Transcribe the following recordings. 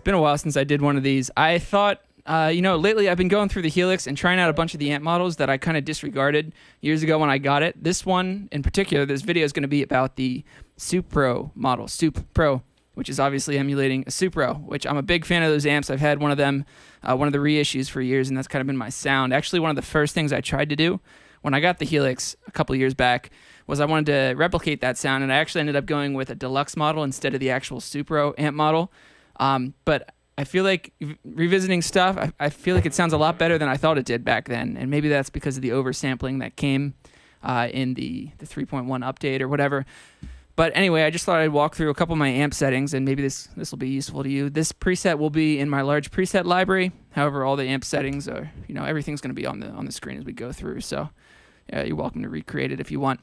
It's been a while since I did one of these. I thought, lately I've been going through the Helix and trying out a bunch of the amp models that I kind of disregarded years ago when I got it. This one in particular, this video is going to be about the Supro model, Supro, which is obviously emulating a Supro, which I'm a big fan of those amps. I've had one of them, one of the reissues for years, and that's kind of been my sound. Actually, one of the first things I tried to do when I got the Helix a couple years back was I wanted to replicate that sound, and I actually ended up going with a Deluxe model instead of the actual Supro amp model. But I feel like revisiting stuff, I feel like it sounds a lot better than I thought it did back then. And maybe that's because of the oversampling that came in the 3.1 update or whatever. But anyway, I just thought I'd walk through a couple of my amp settings, and maybe this will be useful to you. This preset will be in my large preset library. However, all the amp settings are, everything's going to be on the screen as we go through. So you're welcome to recreate it if you want.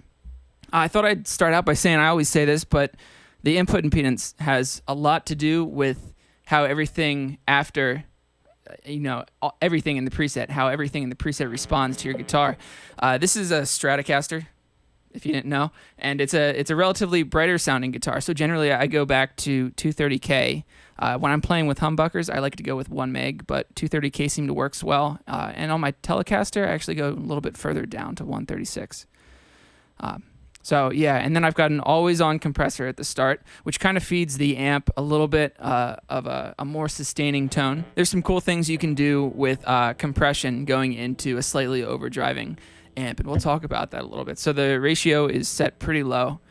I thought I'd start out by saying, I always say this, but the input impedance has a lot to do with how everything after, everything in the preset, how everything in the preset responds to your guitar. This is a Stratocaster, if you didn't know, and it's a relatively brighter sounding guitar. So generally I go back to 230K. When I'm playing with humbuckers, I like to go with 1 meg, but 230K seem to work well. And on my Telecaster, I actually go a little bit further down to 136. So yeah, and then I've got an always-on compressor at the start, which kind of feeds the amp a little bit of a more sustaining tone. There's some cool things you can do with compression going into a slightly overdriving amp, and we'll talk about that a little bit. So the ratio is set pretty low.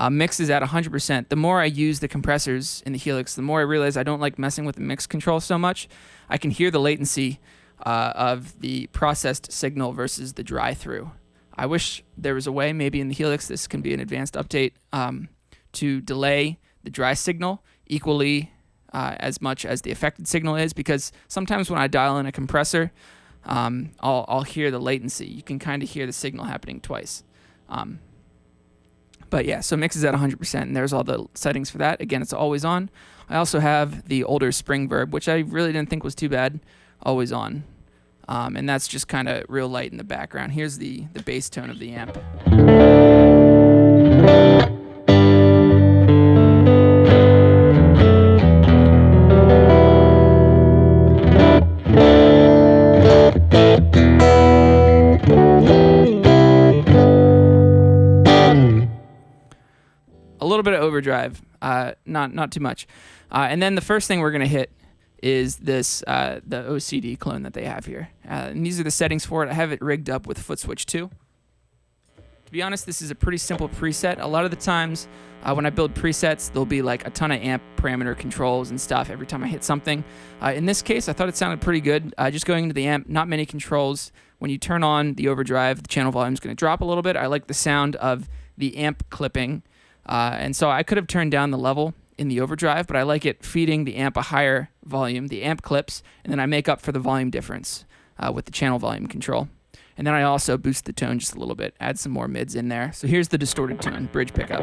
Mix is at 100%. The more I use the compressors in the Helix, the more I realize I don't like messing with the mix control so much. I can hear the latency of the processed signal versus the dry-through. I wish there was a way, maybe in the Helix, this can be an advanced update, to delay the dry signal equally as much as the affected signal is, because sometimes when I dial in a compressor, I'll hear the latency. You can kind of hear the signal happening twice. But yeah, so mix is at 100%, and there's all the settings for that. Again, it's always on. I also have the older spring verb, which I really didn't think was too bad, always on. And that's just kind of real light in the background. Here's the bass tone of the amp. A little bit of overdrive, not too much. And then the first thing we're going to hit is this the OCD clone that they have here. And these are the settings for it. I have it rigged up with foot switch 2. To be honest, this is a pretty simple preset. A lot of the times when I build presets, there'll be like a ton of amp parameter controls and stuff every time I hit something. In this case, I thought it sounded pretty good. Just going into the amp, not many controls. When you turn on the overdrive, the channel volume is going to drop a little bit. I like the sound of the amp clipping. And so I could have turned down the level in the overdrive, but I like it feeding the amp a higher volume, the amp clips, and then I make up for the volume difference with the channel volume control. And then I also boost the tone just a little bit, add some more mids in there. So here's the distorted tone, bridge pickup.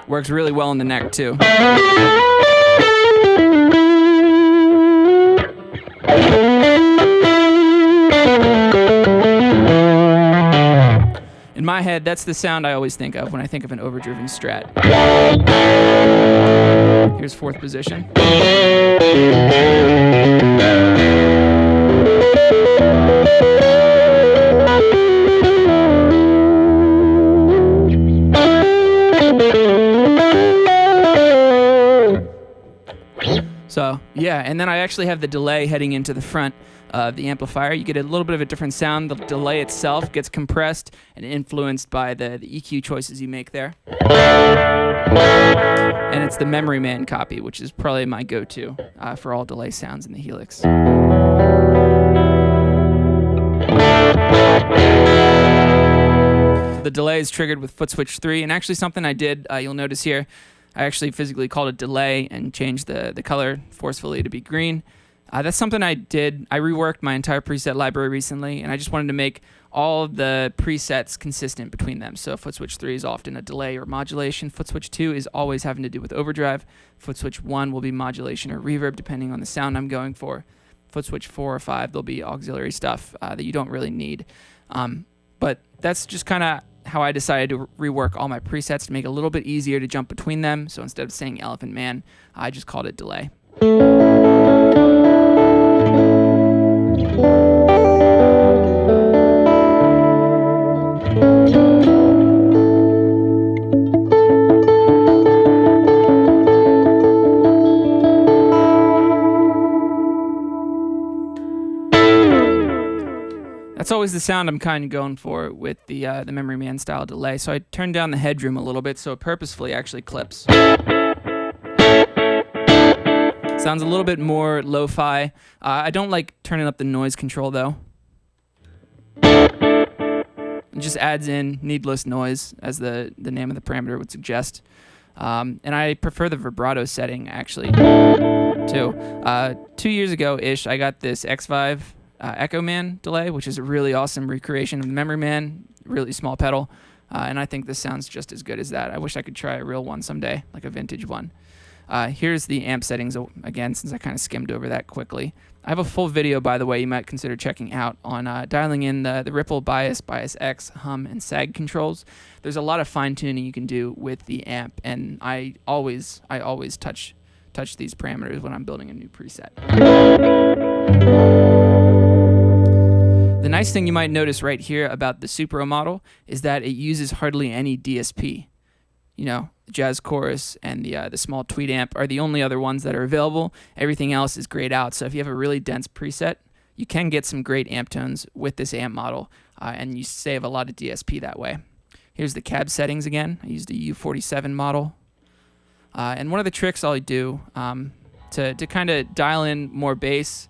Works really well in the neck too. In my head, that's the sound I always think of when I think of an overdriven Strat. Here's fourth position. So yeah, and then I actually have the delay heading into the front of the amplifier. You get a little bit of a different sound. The delay itself gets compressed and influenced by the EQ choices you make there. And it's the Memory Man copy, which is probably my go-to for all delay sounds in the Helix. The delay is triggered with foot switch 3, and actually something I did, you'll notice here, I actually physically called it delay and changed the color forcefully to be green. That's something I did. I reworked my entire preset library recently, and I just wanted to make all of the presets consistent between them. So foot switch 3 is often a delay or modulation. Foot switch 2 is always having to do with overdrive. Foot switch 1 will be modulation or reverb, depending on the sound I'm going for. Foot switch 4 or 5, there'll be auxiliary stuff that you don't really need. But that's just kind of how I decided to rework all my presets to make it a little bit easier to jump between them. So instead of saying Elephant Man, I just called it delay. That's always the sound I'm kind of going for with the Memory Man style delay. So I turned down the headroom a little bit so it purposefully actually clips. Sounds a little bit more lo-fi. I don't like turning up the noise control though. It just adds in needless noise, as the name of the parameter would suggest. And I prefer the vibrato setting actually too. 2 years ago-ish, I got this X5 Echo Man delay, which is a really awesome recreation of the Memory Man, really small pedal, and I think this sounds just as good as that. I wish I could try a real one someday, like a vintage one. Here's the amp settings again, since I kind of skimmed over that quickly. I have a full video, by the way, you might consider checking out on dialing in the ripple, bias, bias X, hum, and sag controls. There's a lot of fine-tuning you can do with the amp, and I always touch these parameters when I'm building a new preset. The nice thing you might notice right here about the Supro model is that it uses hardly any DSP. You know, the Jazz Chorus and the small Tweed amp are the only other ones that are available. Everything else is grayed out. So if you have a really dense preset, you can get some great amp tones with this amp model, and you save a lot of DSP that way. Here's the cab settings again. I used a U47 model. And one of the tricks I'll do to kind of dial in more bass,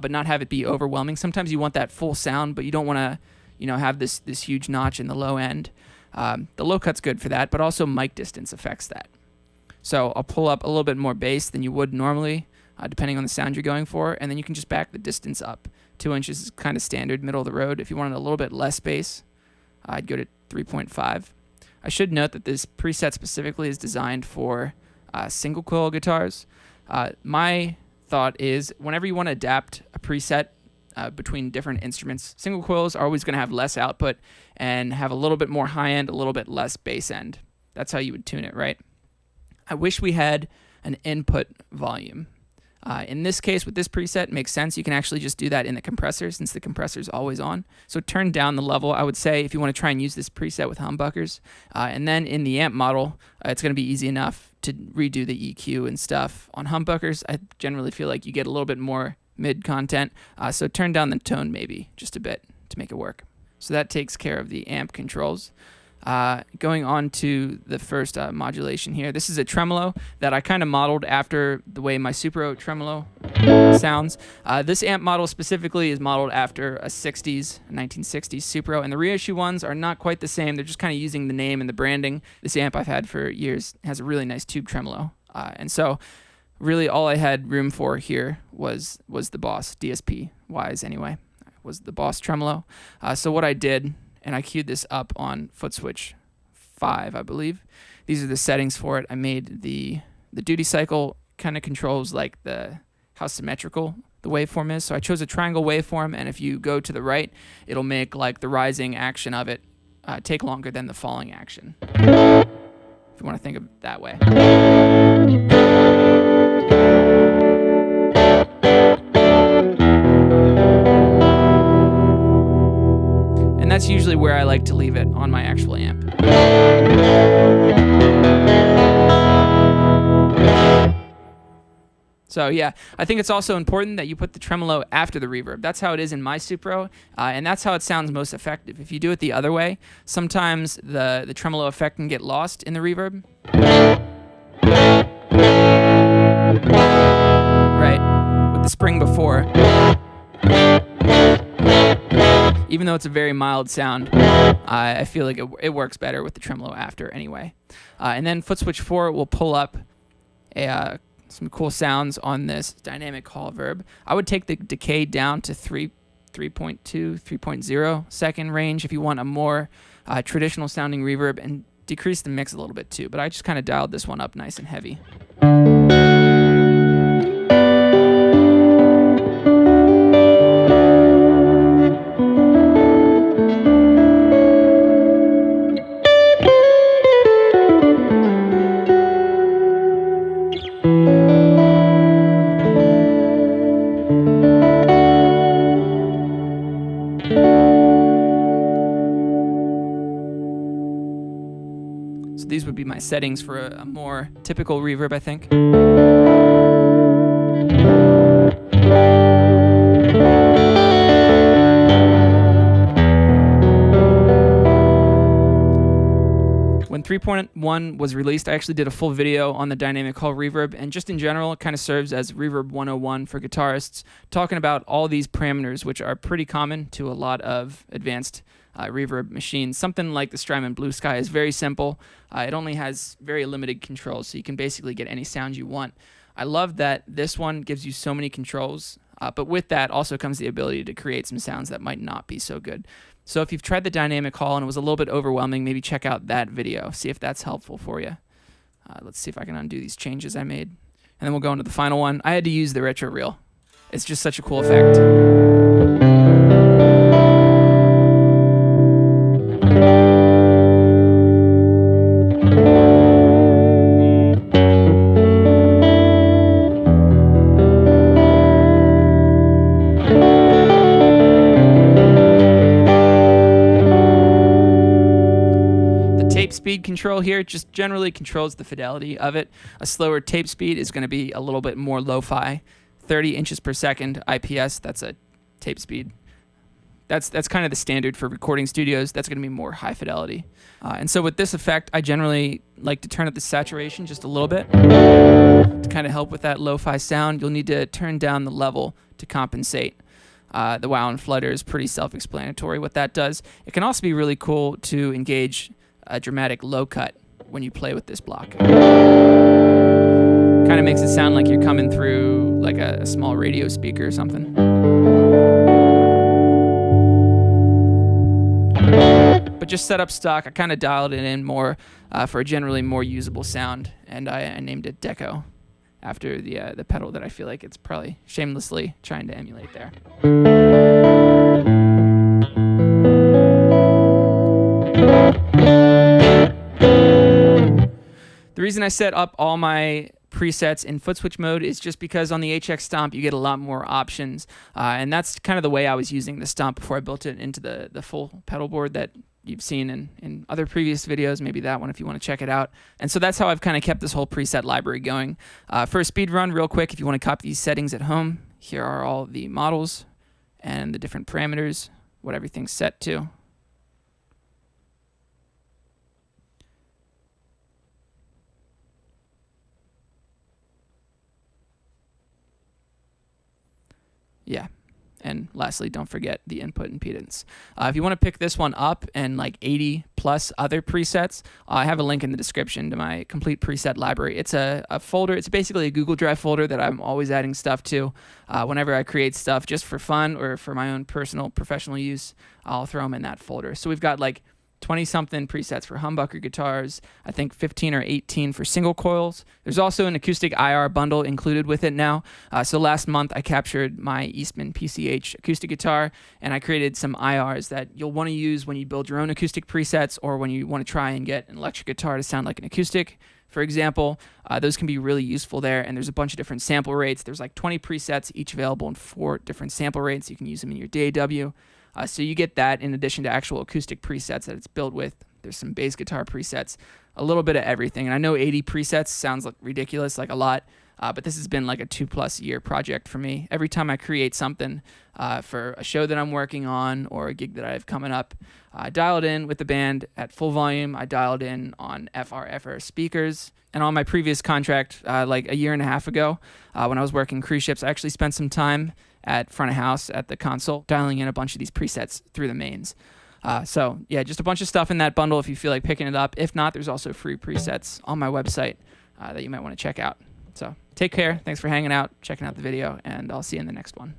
but not have it be overwhelming. Sometimes you want that full sound, but you don't want to, have this huge notch in the low end. The low cut's good for that, but also mic distance affects that. So I'll pull up a little bit more bass than you would normally, depending on the sound you're going for, and then you can just back the distance up. 2 inches is kind of standard, middle of the road. If you wanted a little bit less bass, I'd go to 3.5. I should note that this preset specifically is designed for single coil guitars. My thought is whenever you want to adapt a preset between different instruments, single coils are always going to have less output and have a little bit more high end, a little bit less bass end. That's how you would tune it, right? I wish we had an input volume. In this case, with this preset, it makes sense. You can actually just do that in the compressor since the compressor is always on. So turn down the level, I would say, if you want to try and use this preset with humbuckers. And then in the amp model, it's going to be easy enough to redo the EQ and stuff. On humbuckers, I generally feel like you get a little bit more mid content. So turn down the tone maybe just a bit to make it work. So that takes care of the amp controls. Going on to the first modulation here. This is a tremolo that I kind of modeled after the way my Supro Tremolo sounds. This amp model specifically is modeled after a 1960s Supro, and the reissue ones are not quite the same. They're just kind of using the name and the branding. This amp I've had for years has a really nice tube tremolo, and so really all I had room for here was the Boss, DSP wise anyway, was the Boss tremolo. So what I did, and I queued this up on foot switch 5, I believe. These are the settings for it. I made the duty cycle kind of controls like how symmetrical the waveform is. So I chose a triangle waveform, and if you go to the right, it'll make like the rising action of it take longer than the falling action, if you want to think of it that way. And that's usually where I like to leave it on my actual amp. So yeah, I think it's also important that you put the tremolo after the reverb. That's how it is in my Supro, and that's how it sounds most effective. If you do it the other way, sometimes the tremolo effect can get lost in the reverb. Right, with the spring before. Even though it's a very mild sound, I feel like it works better with the tremolo after anyway. And then foot switch 4 will pull up a some cool sounds on this dynamic call verb. I would take the decay down to 3.2, 3.0 second range if you want a more traditional sounding reverb, and decrease the mix a little bit too. But I just kind of dialed this one up nice and heavy. So these would be my settings for a more typical reverb, I think. When 3.1 was released, I actually did a full video on the dynamic call reverb, and just in general, it kind of serves as Reverb 101 for guitarists, talking about all these parameters, which are pretty common to a lot of advanced reverb machines. Something like the Strymon Blue Sky is very simple. It only has very limited controls, so you can basically get any sound you want. I love that this one gives you so many controls, but with that also comes the ability to create some sounds that might not be so good. So if you've tried the dynamic call and it was a little bit overwhelming, maybe check out that video, see if that's helpful for you. Let's see if I can undo these changes I made. And then we'll go into the final one. I had to use the retro reel. It's just such a cool effect. Speed control here just generally controls the fidelity of it. A slower tape speed is going to be a little bit more lo-fi. 30 inches per second IPS, that's a tape speed. That's kind of the standard for recording studios. That's going to be more high fidelity. And so with this effect, I generally like to turn up the saturation just a little bit to kind of help with that lo-fi sound. You'll need to turn down the level to compensate. The wow and flutter is pretty self-explanatory what that does. It can also be really cool to engage a dramatic low cut when you play with this block. Kind of makes it sound like you're coming through like a small radio speaker or something. But just set up stock. I kind of dialed it in more for a generally more usable sound, and I named it Deco after the pedal that I feel like it's probably shamelessly trying to emulate there. The reason I set up all my presets in foot switch mode is just because on the HX Stomp you get a lot more options, and that's kind of the way I was using the Stomp before I built it into the full pedal board that you've seen in other previous videos, maybe that one if you want to check it out. And so that's how I've kind of kept this whole preset library going. For a speed run, real quick, if you want to copy these settings at home, here are all the models and the different parameters, what everything's set to. Yeah. And lastly, don't forget the input impedance. If you want to pick this one up and like 80 plus other presets, I have a link in the description to my complete preset library. It's a folder. It's basically a Google Drive folder that I'm always adding stuff to. Whenever I create stuff just for fun or for my own personal professional use, I'll throw them in that folder. So we've got like 20-something presets for humbucker guitars, I think 15 or 18 for single coils. There's also an acoustic IR bundle included with it now. So last month I captured my Eastman PCH acoustic guitar, and I created some IRs that you'll want to use when you build your own acoustic presets or when you want to try and get an electric guitar to sound like an acoustic. For example, those can be really useful there, and there's a bunch of different sample rates. There's like 20 presets, each available in 4 different sample rates. You can use them in your DAW. So you get that in addition to actual acoustic presets that it's built with. There's some bass guitar presets, a little bit of everything. And I know 80 presets sounds like ridiculous, like a lot, but this has been like a 2+ year project for me. Every time I create something for a show that I'm working on or a gig that I have coming up, I dial it in with the band at full volume. I dialed in on FR speakers. And on my previous contract, like a year and a half ago, when I was working cruise ships, I actually spent some time at front of house at the console, dialing in a bunch of these presets through the mains. So yeah, just a bunch of stuff in that bundle if you feel like picking it up. If not, there's also free presets on my website that you might want to check out. So take care. Thanks for hanging out, checking out the video, and I'll see you in the next one.